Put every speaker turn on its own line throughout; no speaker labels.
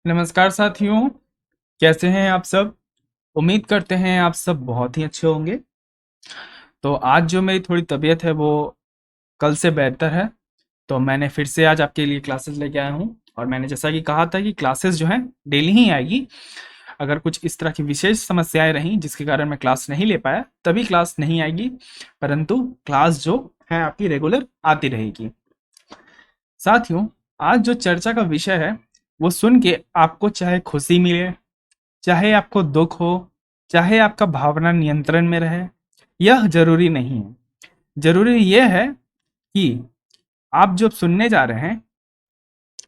नमस्कार साथियों, कैसे हैं आप सब। उम्मीद करते हैं आप सब बहुत ही अच्छे होंगे। तो आज जो मेरी थोड़ी तबीयत है वो कल से बेहतर है। तो मैंने फिर से आज आपके लिए क्लासेस लेके आया हूँ और मैंने जैसा कि कहा था कि क्लासेस जो हैं डेली ही आएगी। अगर कुछ इस तरह की विशेष समस्याएं रहीं जिसके कारण मैं क्लास नहीं ले पाया तभी क्लास नहीं आएगी, परंतु क्लास जो है आपकी रेगुलर आती रहेगी। साथियों, आज जो चर्चा का विषय है वो सुन के आपको चाहे खुशी मिले, चाहे आपको दुख हो, चाहे आपका भावना नियंत्रण में रहे, यह जरूरी नहीं है। जरूरी यह है कि आप जो सुनने जा रहे हैं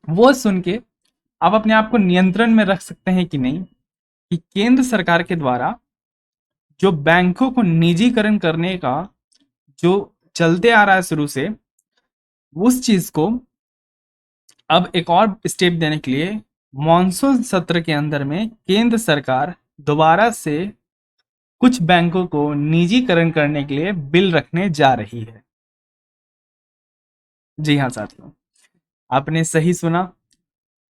वो सुन के आप अपने आप को नियंत्रण में रख सकते हैं कि नहीं, कि केंद्र सरकार के द्वारा जो बैंकों को निजीकरण करने का जो चलते आ रहा है शुरू से, उस चीज को अब एक और स्टेप देने के लिए मॉनसून सत्र के अंदर में केंद्र सरकार दोबारा से कुछ बैंकों को निजीकरण करने के लिए बिल रखने जा रही है। जी हाँ साथियों, आपने सही सुना।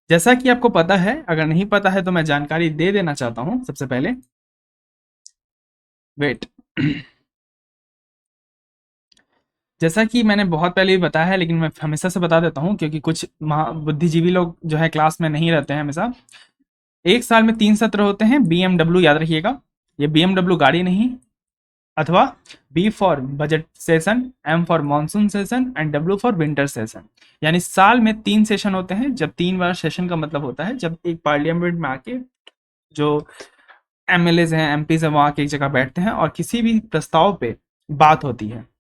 जैसा कि आपको पता है, अगर नहीं पता है तो मैं जानकारी दे देना चाहता हूं सबसे पहले। वेट जैसा कि मैंने बहुत पहले भी बताया है, लेकिन मैं हमेशा से बता देता हूं क्योंकि कुछ बुद्धिजीवी लोग जो है क्लास में नहीं रहते हैं हमेशा। एक साल में 3 सत्र होते हैं। बीएमडब्ल्यू याद रखिएगा, ये बीएमडब्ल्यू गाड़ी नहीं, अथवा B for budget session, M for monsoon session and W for winter session. यानी साल में 3 सेशन होते हैं। जब 3 बार सेशन का मतलब होता है जब एक पार्लियामेंट में आके जो एमएलए हैं, एमपी हैं, वो आके एक जगह बैठते हैं और किसी भी प्रस्ताव पे बात होती है।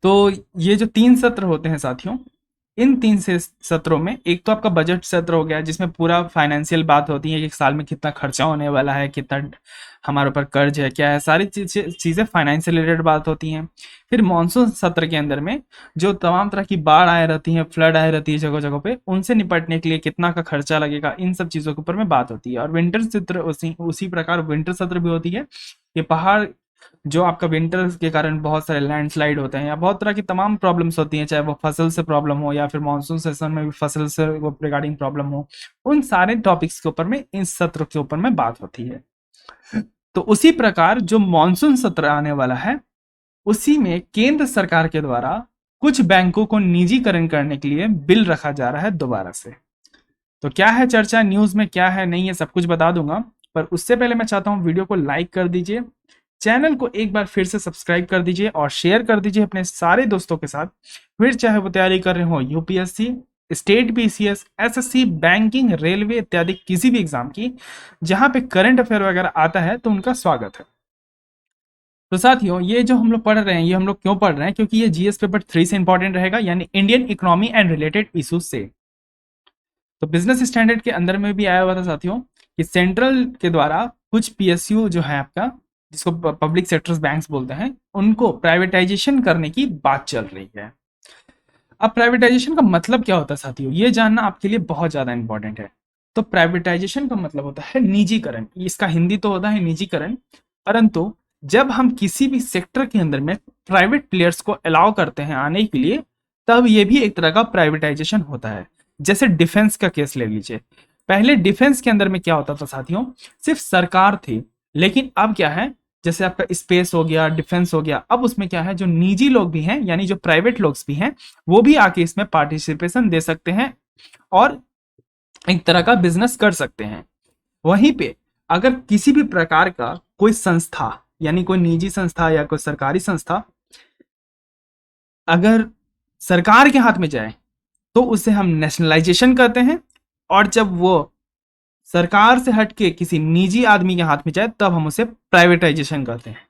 तो ये जो 3 सत्र होते हैं साथियों, इन 3 सत्रों में एक तो आपका बजट सत्र हो गया जिसमें पूरा फाइनेंशियल बात होती है कि एक साल में कितना खर्चा होने वाला है, कितना हमारे ऊपर कर्ज है, क्या है, सारी चीज़ें फाइनेंस से रिलेटेड बात होती हैं। फिर मानसून सत्र के अंदर में जो तमाम तरह की बाढ़ आए रहती हैं, फ्लड आए रहती है जगह जगह पे, उनसे निपटने के लिए कितना का खर्चा लगेगा, इन सब चीज़ों के ऊपर में बात होती है। और विंटर सत्र उसी उसी प्रकार विंटर सत्र भी होती है। ये पहाड़ जो आपका विंटर के कारण बहुत सारे लैंडस्लाइड होते हैं या बहुत तरह की तमाम प्रॉब्लम्स होती हैं, चाहे वो फसल से प्रॉब्लम हो या फिर मानसून सेशन में भी फसल से रिगार्डिंग प्रॉब्लम हो, उन सारे टॉपिक्स के ऊपर में इस सत्र के ऊपर में बात होती है। तो उसी प्रकार जो मानसून सत्र आने वाला है उसी में केंद्र सरकार के द्वारा कुछ बैंकों को निजीकरण करने के लिए बिल रखा जा रहा है दोबारा से। तो क्या है चर्चा, न्यूज में क्या है नहीं है, सब कुछ बता दूंगा। पर उससे पहले मैं चाहता हूं वीडियो को लाइक कर दीजिए, चैनल को एक बार फिर से सब्सक्राइब कर दीजिए और शेयर कर दीजिए अपने सारे दोस्तों के साथ। फिर चाहे वो तैयारी कर रहे हो UPSC, state PCS, SSC, banking, railway इत्यादि किसी भी एग्जाम की, जहां पे करंट अफेयर वगैरह आता है तो उनका स्वागत है। तो साथियों, ये जो हम लोग पढ़ रहे हैं ये हम लोग क्यों पढ़ रहे हैं, क्योंकि ये जीएस पेपर 3 से इंपॉर्टेंट रहेगा, यानी Indian economy and related issues से। तो बिजनेस स्टैंडर्ड के अंदर में भी आया हुआ था साथियों कि सेंट्रल के द्वारा कुछ पीएसयू जो है आपका, जिसको पब्लिक सेक्टर्स बैंक्स बोलते हैं, उनको प्राइवेटाइजेशन करने की बात चल रही है। अब प्राइवेटाइजेशन का मतलब क्या होता है साथियों, ये जानना आपके लिए बहुत ज्यादा इंपॉर्टेंट है। तो प्राइवेटाइजेशन का मतलब होता है निजीकरण, इसका हिंदी तो होता है निजीकरण, परंतु जब हम किसी भी सेक्टर के अंदर में प्राइवेट प्लेयर्स को अलाउ करते हैं आने के लिए, तब ये भी एक तरह का प्राइवेटाइजेशन होता है। जैसे डिफेंस का केस ले लीजिए। पहले डिफेंस के अंदर में क्या होता था साथियों, सिर्फ सरकार थी, लेकिन अब क्या है, जैसे आपका स्पेस हो गया, डिफेंस हो गया, अब उसमें क्या है, जो निजी लोग भी हैं यानी जो प्राइवेट लोग भी हैं वो भी आके इसमें पार्टिसिपेशन दे सकते हैं और एक तरह का बिजनेस कर सकते हैं। वहीं पे अगर किसी भी प्रकार का कोई संस्था, यानी कोई निजी संस्था या कोई सरकारी संस्था अगर सरकार के हाथ में जाए तो उसे हम नेशनलाइजेशन कहते हैं, और जब वो सरकार से हटके किसी निजी आदमी के हाथ में जाए तब हम उसे प्राइवेटाइजेशन कहते हैं।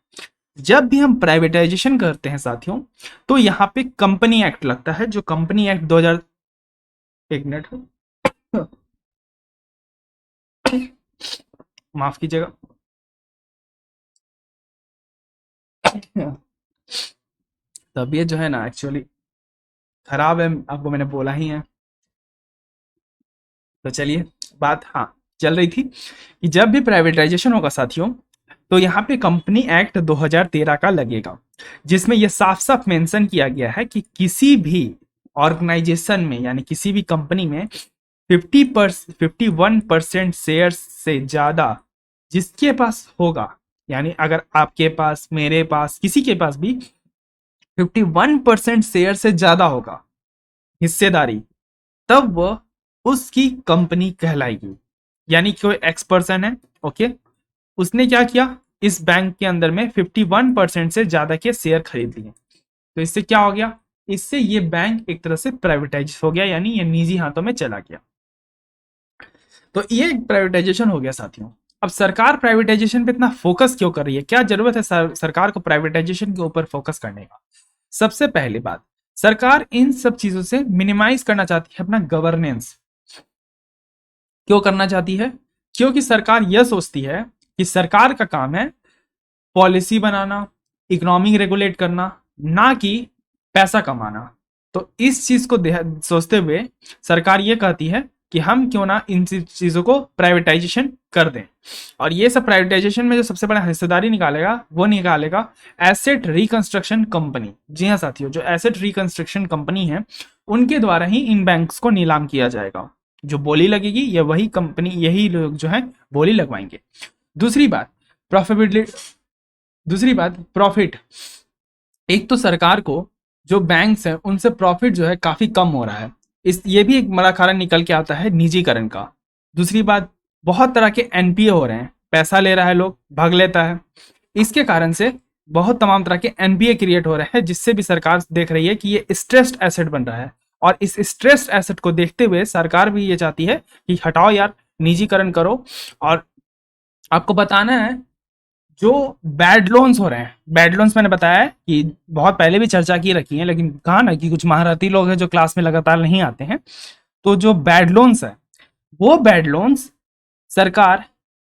जब भी हम प्राइवेटाइजेशन करते हैं साथियों, तो यहाँ पे कंपनी एक्ट लगता है, जो कंपनी एक्ट 2000, एक मिनट माफ कीजिएगा। तबीयत जो है ना एक्चुअली खराब है, आपको मैंने बोला ही है। तो चलिए, बात हाँ चल रही थी कि जब भी प्राइवेटाइजेशन होगा साथियों, तो यहाँ पे कंपनी एक्ट 2013 का लगेगा, जिसमें यह साफ साफ मेंशन किया गया है कि किसी भी ऑर्गेनाइजेशन में यानी किसी भी कंपनी में 51% शेयर से ज्यादा जिसके पास होगा, यानी अगर आपके पास, मेरे पास, किसी के पास भी 51% शेयर से ज्यादा होगा हिस्सेदारी, तब वह उसकी कंपनी कहलाएगी। यानी कोई एक्स पर्सन है, ओके, उसने क्या किया, इस बैंक के अंदर में 51% से ज्यादा के शेयर खरीद लिए, तो इससे क्या हो गया, इससे ये बैंक एक तरह से प्राइवेटाइज हो गया, यानी ये निजी हाथों में चला गया। तो ये प्राइवेटाइजेशन हो गया साथियों। अब सरकार प्राइवेटाइजेशन पे इतना फोकस क्यों कर रही है, क्या जरूरत है सरकार को प्राइवेटाइजेशन के ऊपर फोकस करने का? सबसे पहली बात, सरकार इन सब चीजों से मिनिमाइज करना चाहती है अपना गवर्नेंस। क्यों करना चाहती है? क्योंकि सरकार यह सोचती है कि सरकार का काम है पॉलिसी बनाना, इकोनॉमी रेगुलेट करना, ना कि पैसा कमाना। तो इस चीज को सोचते हुए सरकार ये कहती है कि हम क्यों ना इन चीजों को प्राइवेटाइजेशन कर दें। और ये सब प्राइवेटाइजेशन में जो सबसे बड़ा हिस्सेदारी निकालेगा वो निकालेगा एसेट रिकंस्ट्रक्शन कंपनी। जी हाँ साथियों, जो एसेट रिकंस्ट्रक्शन कंपनी है उनके द्वारा ही इन बैंक्स को नीलाम किया जाएगा। जो बोली लगेगी ये वही कंपनी, यही लोग जो है बोली लगवाएंगे। दूसरी बात प्रॉफिटेबिलिटी, दूसरी बात प्रॉफिट। एक तो सरकार को जो बैंक्स हैं उनसे प्रॉफिट जो है काफी कम हो रहा है, इस ये भी एक बड़ा कारण निकल के आता है निजीकरण का। दूसरी बात, बहुत तरह के एनपीए हो रहे हैं, पैसा ले रहा है लोग, भाग लेता है, इसके कारण से बहुत तमाम तरह के एनपीए क्रिएट हो रहे हैं, जिससे भी सरकार देख रही है कि ये स्ट्रेस्ड एसेट बन रहा है। और इस स्ट्रेस्ड एसेट को देखते हुए सरकार भी ये चाहती है कि हटाओ यार, निजीकरण करो। और आपको बताना है जो बैड लोन्स हो रहे हैं, बैड लोन्स मैंने बताया है कि बहुत पहले भी चर्चा की रखी है, लेकिन कहा ना कि कुछ महारथी लोग हैं जो क्लास में लगातार नहीं आते हैं। तो जो बैड लोन्स है, वो बैड लोन्स सरकार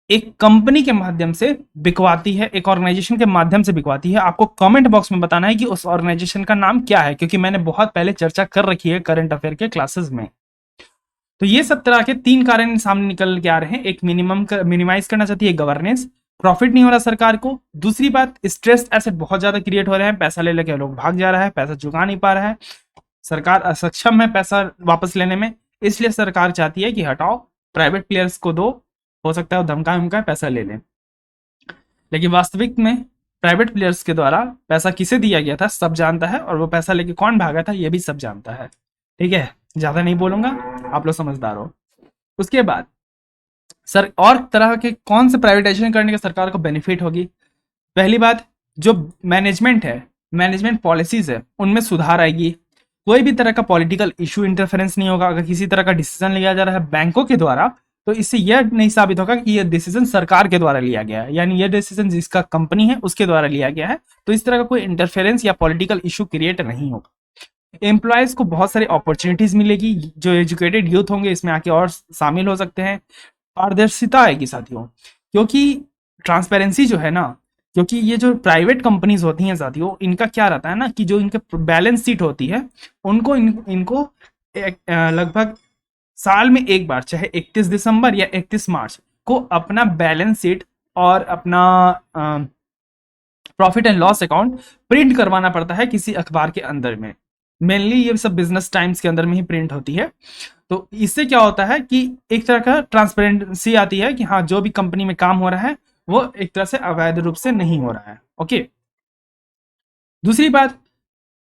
एक कंपनी के माध्यम से बिकवाती है, एक ऑर्गेनाइजेशन के माध्यम से बिकवाती है। आपको कमेंट बॉक्स में बताना है कि उस ऑर्गेनाइजेशन का नाम क्या है, क्योंकि मैंने बहुत पहले चर्चा कर रखी है करंट अफेयर के क्लासेस में। तो ये सब तरह के तीन कारण सामने निकल के आ रहे हैं। एक मिनिमाइज करना चाहती है गवर्नेंस, प्रॉफिट नहीं हो रहा सरकार को। दूसरी बात, स्ट्रेस एसेट बहुत ज्यादा क्रिएट हो रहे हैं, पैसा ले लेके लोग भाग जा रहा है, पैसा चुका नहीं पा रहा है, सरकार असक्षम है पैसा वापस लेने में, इसलिए सरकार चाहती है कि हटाओ, प्राइवेट प्लेयर्स को दो, हो सकता है वो धमका धमका पैसा ले लें। लेकिन वास्तविक में प्राइवेट प्लेयर्स के द्वारा पैसा किसे दिया गया था सब जानता है, और वो पैसा लेके कौन भागा था ये भी सब जानता है। ठीक है, ज्यादा नहीं बोलूंगा, आप लोग समझदार हो। उसके बाद सर और तरह के कौन से प्राइवेटाइजेशन करने के सरकार को बेनिफिट होगी? पहली बात, जो मैनेजमेंट है, मैनेजमेंट पॉलिसीज है, उनमें सुधार आएगी। कोई भी तरह का पॉलिटिकल इशू इंटरफेरेंस नहीं होगा। अगर किसी तरह का डिसीजन लिया जा रहा है बैंकों के द्वारा, तो इससे यह नहीं साबित होगा कि यह डिसीजन सरकार के द्वारा लिया गया है, यानी यह डिसीजन जिसका कंपनी है उसके द्वारा लिया गया है। तो इस तरह का कोई इंटरफेरेंस या पॉलिटिकल इशू क्रिएट नहीं होगा। एम्प्लॉयज को बहुत सारी अपॉर्चुनिटीज मिलेगी, जो एजुकेटेड यूथ होंगे इसमें आके और शामिल हो सकते हैं। पारदर्शिता आएगी साथियों, क्योंकि ट्रांसपेरेंसी जो है ना, क्योंकि ये जो प्राइवेट कंपनीज होती हैं साथियों, इनका क्या रहता है ना कि जो इनके बैलेंस शीट होती है उनको इनको लगभग साल में एक बार, चाहे 31 दिसंबर या 31 मार्च को अपना बैलेंस शीट और अपना profit and loss account print करवाना पड़ता है किसी अखबार के अंदर में। मेनली ये सब बिजनेस टाइम्स के अंदर में ही प्रिंट होती है। तो इससे क्या होता है कि एक तरह का ट्रांसपेरेंसी आती है कि हाँ, जो भी कंपनी में काम हो रहा है वो एक तरह से अवैध रूप से नहीं हो रहा है। ओके, दूसरी बात,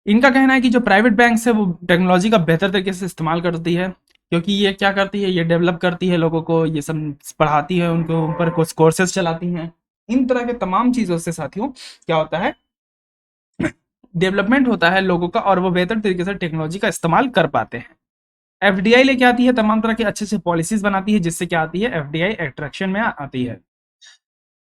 इनका कहना है कि जो प्राइवेट बैंक्स है वो टेक्नोलॉजी का बेहतर तरीके से इस्तेमाल करती है, क्योंकि ये क्या करती है, ये डेवलप करती है लोगों को, ये सब पढ़ाती है, उनके ऊपर कुछ कोर्सेज चलाती हैं। इन तरह के तमाम चीजों से साथियों क्या होता है, डेवलपमेंट होता है लोगों का, और वो बेहतर तरीके से टेक्नोलॉजी का इस्तेमाल कर पाते हैं। एफडीआई लेके आती है, तमाम तरह के अच्छे से पॉलिसीज बनाती है, जिससे क्या आती है, एफडीआई अट्रैक्शन में आती है।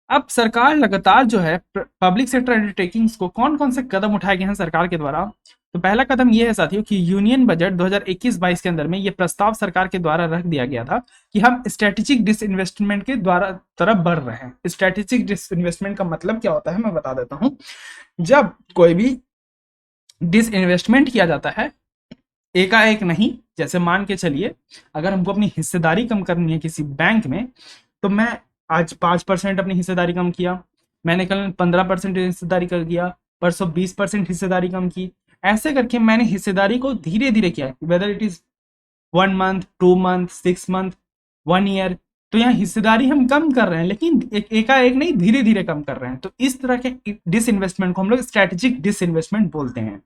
अब सरकार लगातार जो है पब्लिक सेक्टर अंडरटेकिंग्स को कौन कौन से कदम उठाए गए हैं सरकार के द्वारा? तो पहला कदम यह है साथियों कि यूनियन बजट 2021-22 के अंदर में यह प्रस्ताव सरकार के द्वारा रख दिया गया था कि हम स्ट्रेटेजिक डिसइन्वेस्टमेंट के द्वारा तरफ बढ़ रहे हैं। स्ट्रेटेजिक डिसइन्वेस्टमेंट का मतलब क्या होता है मैं बता देता हूं। जब कोई भी डिसइन्वेस्टमेंट किया जाता है एकाएक नहीं, जैसे मान के चलिए अगर हमको अपनी हिस्सेदारी कम करनी है किसी बैंक में, तो मैं आज 5% अपनी हिस्सेदारी कम किया, मैंने कल 15% हिस्सेदारी कर दिया, परसों 20% हिस्सेदारी कम की, ऐसे करके मैंने हिस्सेदारी को धीरे धीरे किया, whether it is 1 month, 2 month, 6 month, 1 year. तो यहाँ हिस्सेदारी हम कम कर रहे हैं, लेकिन एकाएक नहीं, धीरे धीरे कम कर रहे हैं। तो इस तरह के डिसइन्वेस्टमेंट को हम लोग स्ट्रेटेजिक डिसइन्वेस्टमेंट बोलते हैं।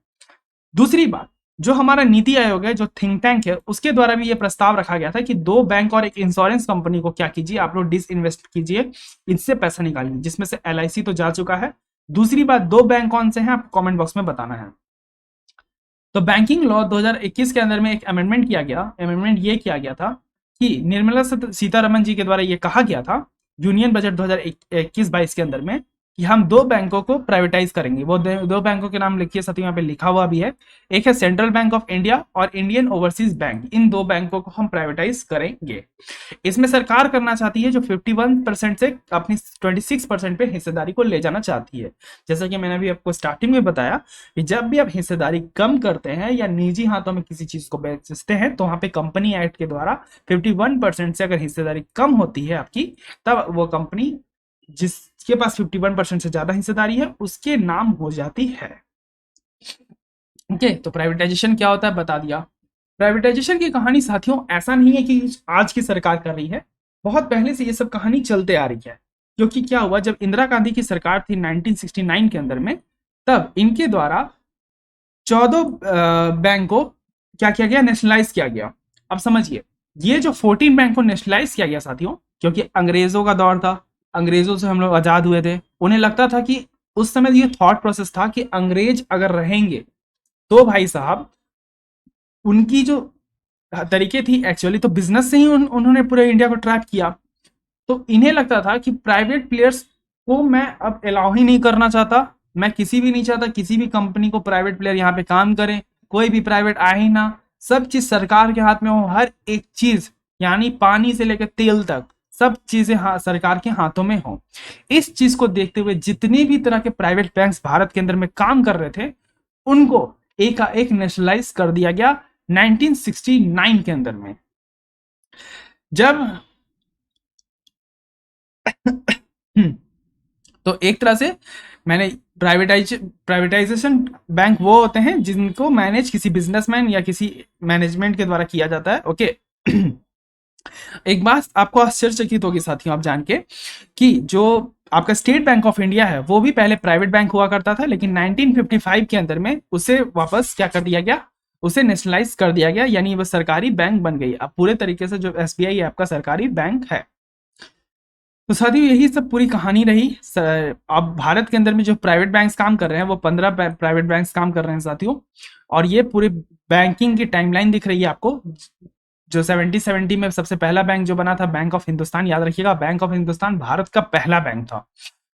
दूसरी बात, जो हमारा नीति आयोग है, जो थिंक टैंक है, उसके द्वारा भी ये प्रस्ताव रखा गया था कि 2 बैंक और एक इंश्योरेंस कंपनी को क्या कीजिए, आप लोग डिसइन्वेस्ट कीजिए, इनसे पैसा निकालिए, जिसमें से LIC तो जा चुका है। दूसरी बात, 2 बैंक कौन से हैं आपको कमेंट बॉक्स में बताना है। तो बैंकिंग लॉ 2021 के अंदर में एक अमेंडमेंट किया गया। अमेंडमेंट ये किया गया था कि निर्मला सीतारमन जी के द्वारा ये कहा गया था यूनियन बजट 2021-22 के अंदर में कि हम 2 बैंकों को प्राइवेटाइज करेंगे। वो 2 बैंकों के नाम लिखिए साथियों, यहाँ पे लिखा हुआ भी है। एक है सेंट्रल बैंक ऑफ इंडिया और इंडियन ओवरसीज बैंक। इन 2 बैंकों को हम प्राइवेटाइज करेंगे। इसमें सरकार करना चाहती है जो 51% से अपनी 26% पे हिस्सेदारी को ले जाना चाहती है। जैसा कि मैंने अभी आपको स्टार्टिंग में बताया कि जब भी आप हिस्सेदारी कम करते हैं या निजी हाथों में किसी चीज को बेचते हैं, तो वहां पे कंपनी एक्ट के द्वारा 51% से अगर हिस्सेदारी कम होती है आपकी, तब वो कंपनी जिसके पास 51% से ज्यादा हिस्सेदारी है उसके नाम हो जाती है। ओके, तो प्राइवेटाइजेशन क्या होता है बता दिया। प्राइवेटाइजेशन की कहानी साथियों ऐसा नहीं है कि आज की सरकार कर रही है, बहुत पहले से ये सब कहानी चलते आ रही है। क्योंकि क्या हुआ, जब इंदिरा गांधी की सरकार थी 1969 के अंदर में, तब इनके द्वारा 14 बैंक को क्या किया गया, नेशनलाइज किया गया। अब समझिए, ये जो 14 बैंक को नेशनलाइज किया गया साथियों, क्योंकि अंग्रेजों का दौर था, अंग्रेजों से हम लोग आजाद हुए थे, उन्हें लगता था कि उस समय ये थॉट प्रोसेस था कि अंग्रेज अगर रहेंगे तो भाई साहब उनकी जो तरीके थी एक्चुअली तो बिजनेस से ही उन्होंने पूरे इंडिया को ट्रैप किया। तो इन्हें लगता था कि प्राइवेट प्लेयर्स को मैं अब अलाउ ही नहीं करना चाहता, मैं किसी भी नहीं चाहता किसी भी कंपनी को प्राइवेट प्लेयर यहाँ पे काम करें, कोई भी प्राइवेट आए ही ना, सब चीज सरकार के हाथ में हो, हर एक चीज यानी पानी से लेकर तेल तक सब चीजें सरकार के हाथों में हो। इस चीज को देखते हुए जितने भी तरह के प्राइवेट बैंक्स भारत के अंदर में काम कर रहे थे, उनको एक नेशनलाइज कर दिया गया 1969 के अंदर में। जब तो एक तरह से मैंने प्राइवेटाइजेशन बैंक वो होते हैं जिनको मैनेज किसी बिजनेसमैन या किसी मैनेजमेंट के द्वारा किया जाता है। ओके एक बात आपको आश्चर्यचकित होगी साथियों आप जान के कि जो आपका स्टेट बैंक ऑफ इंडिया है वो भी पहले प्राइवेट बैंक हुआ करता था, लेकिन 1955 के अंदर में उसे वापस क्या कर दिया गया, उसे नेशनलाइज कर दिया गया, यानी वो सरकारी बैंक बन गई। अब पूरे तरीके से जो SBI आपका सरकारी बैंक है। तो साथियों यही सब पूरी कहानी रही। अब भारत के अंदर में जो प्राइवेट बैंक्स काम कर रहे हैं वो 15 प्राइवेट बैंक्स काम कर रहे हैं साथियों। और ये पूरे बैंकिंग की टाइमलाइन दिख रही है आपको। जो 70 में सबसे पहला बैंक जो बना था बैंक ऑफ हिंदुस्तान, याद रखिएगा बैंक ऑफ हिंदुस्तान भारत का पहला बैंक था।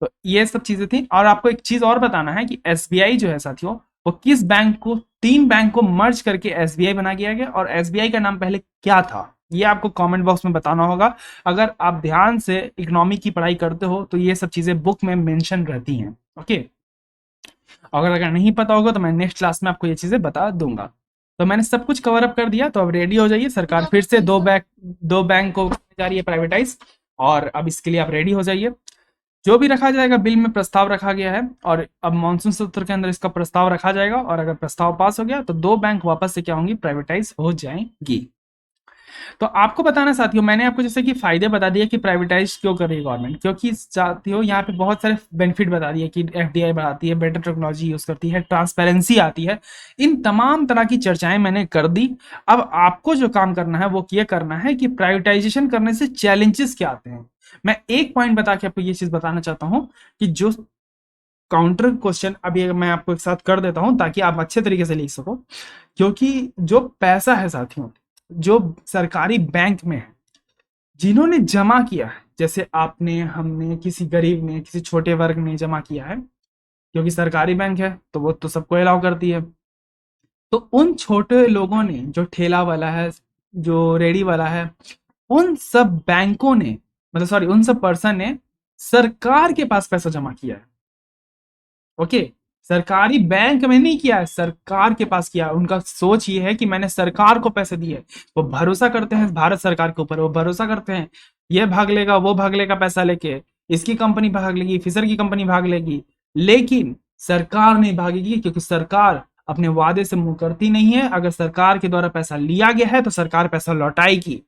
तो ये सब चीजें थी। और आपको एक चीज और बताना है कि SBI जो है साथियों, वो किस बैंक को, 3 बैंक को मर्ज करके SBI बना दिया गया, और SBI का नाम पहले क्या था ये आपको कमेंट बॉक्स में बताना होगा। अगर आप ध्यान से इकोनॉमी की पढ़ाई करते हो तो ये सब चीजें बुक में मेंशन रहती हैं। ओके, अगर नहीं पता होगा तो मैं नेक्स्ट क्लास में आपको ये चीजें बता दूंगा। तो मैंने सब कुछ कवर अप कर दिया, तो अब रेडी हो जाइए। सरकार फिर से 2 बैंक को जा रही है प्राइवेटाइज, और अब इसके लिए आप रेडी हो जाइए। जो भी रखा जाएगा बिल में प्रस्ताव रखा गया है, और अब मानसून सत्र के अंदर इसका प्रस्ताव रखा जाएगा, और अगर प्रस्ताव पास हो गया तो 2 बैंक वापस से क्या होंगी, प्राइवेटाइज हो जाएंगी। तो आपको बताना साथियों, मैंने आपको जैसे कि फायदे बता दिए कि प्राइवेटाइज क्यों कर रही है गवर्नमेंट, क्योंकि साथियों यहाँ पे बहुत सारे बेनिफिट बता दिए कि FDI बढ़ाती है, बेटर टेक्नोलॉजी यूज करती है, ट्रांसपेरेंसी आती है। इन तमाम तरह की चर्चाएं मैंने कर दी। अब आपको जो काम करना है वो ये करना है कि प्राइवेटाइजेशन करने से चैलेंजेस क्या आते हैं। मैं एक पॉइंट बता के आपको ये चीज बताना चाहता हूँ कि जो काउंटर क्वेश्चन अभी मैं आपको एक साथ कर देता हूं ताकि आप अच्छे तरीके से लिख सको। क्योंकि जो पैसा है साथियों, जो सरकारी बैंक में है, जिन्होंने जमा किया है, जैसे आपने, हमने, किसी गरीब ने, किसी छोटे वर्ग ने जमा किया है, क्योंकि सरकारी बैंक है तो वो तो सबको अलाउ करती है। तो उन छोटे लोगों ने, जो ठेला वाला है, जो रेडी वाला है, उन सब बैंकों ने, मतलब सॉरी, उन सब पर्सन ने सरकार के पास पैसा जमा किया है। ओके, सरकारी बैंक में नहीं किया है, सरकार के पास किया है। उनका सोच ये है कि मैंने सरकार को पैसे दिए। वो भरोसा करते हैं भारत सरकार के ऊपर, वो भरोसा करते हैं ये भाग लेगा, वो भाग लेगा पैसा लेके, इसकी कंपनी भाग लेगी, फिशर की कंपनी भाग लेगी, लेकिन सरकार नहीं भागेगी, क्योंकि सरकार अपने वादे से मुंह करती नहीं है। अगर सरकार के द्वारा पैसा लिया गया है तो सरकार पैसा लौटाएगी,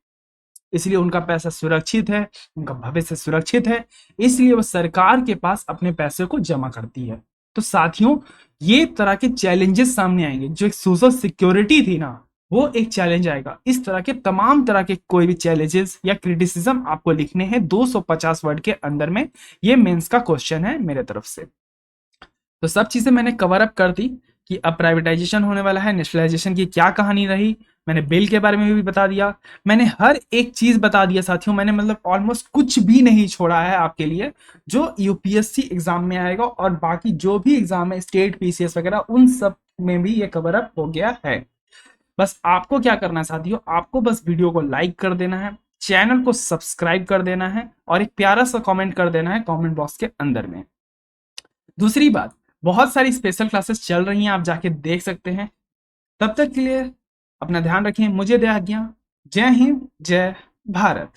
इसलिए उनका पैसा सुरक्षित है, उनका भविष्य सुरक्षित है, इसलिए वो सरकार के पास अपने पैसे को जमा करती है। तो साथियों, ये तरह के चैलेंजेस सामने आएंगे। जो एक सोशल सिक्योरिटी थी ना, वो एक चैलेंज आएगा। इस तरह के तमाम तरह के कोई भी चैलेंजेस या क्रिटिसिज्म आपको लिखने हैं 250 वर्ड के अंदर में। ये मेंस का क्वेश्चन है मेरे तरफ से। तो सब चीजें मैंने कवर अप कर दी कि अब प्राइवेटाइजेशन होने वाला है, नेशनलाइजेशन की क्या कहानी रही, मैंने बिल के बारे में भी बता दिया, मैंने हर एक चीज बता दिया साथियों। मैंने मतलब ऑलमोस्ट कुछ भी नहीं छोड़ा है आपके लिए जो यूपीएससी एग्जाम में आएगा, और बाकी जो भी एग्जाम है स्टेट पीसीएस वगैरह उन सब में भी ये कवर अप हो गया है। बस आपको क्या करना है साथियों, आपको बस वीडियो को लाइक कर देना है, चैनल को सब्सक्राइब कर देना है, और एक प्यारा सा कमेंट कर देना है कमेंट बॉक्स के अंदर में। दूसरी बात, बहुत सारी स्पेशल क्लासेस चल रही हैं, आप जाके देख सकते हैं। तब तक के लिए अपना ध्यान रखें, मुझे दे आज्ञा। जय हिंद, जय भारत।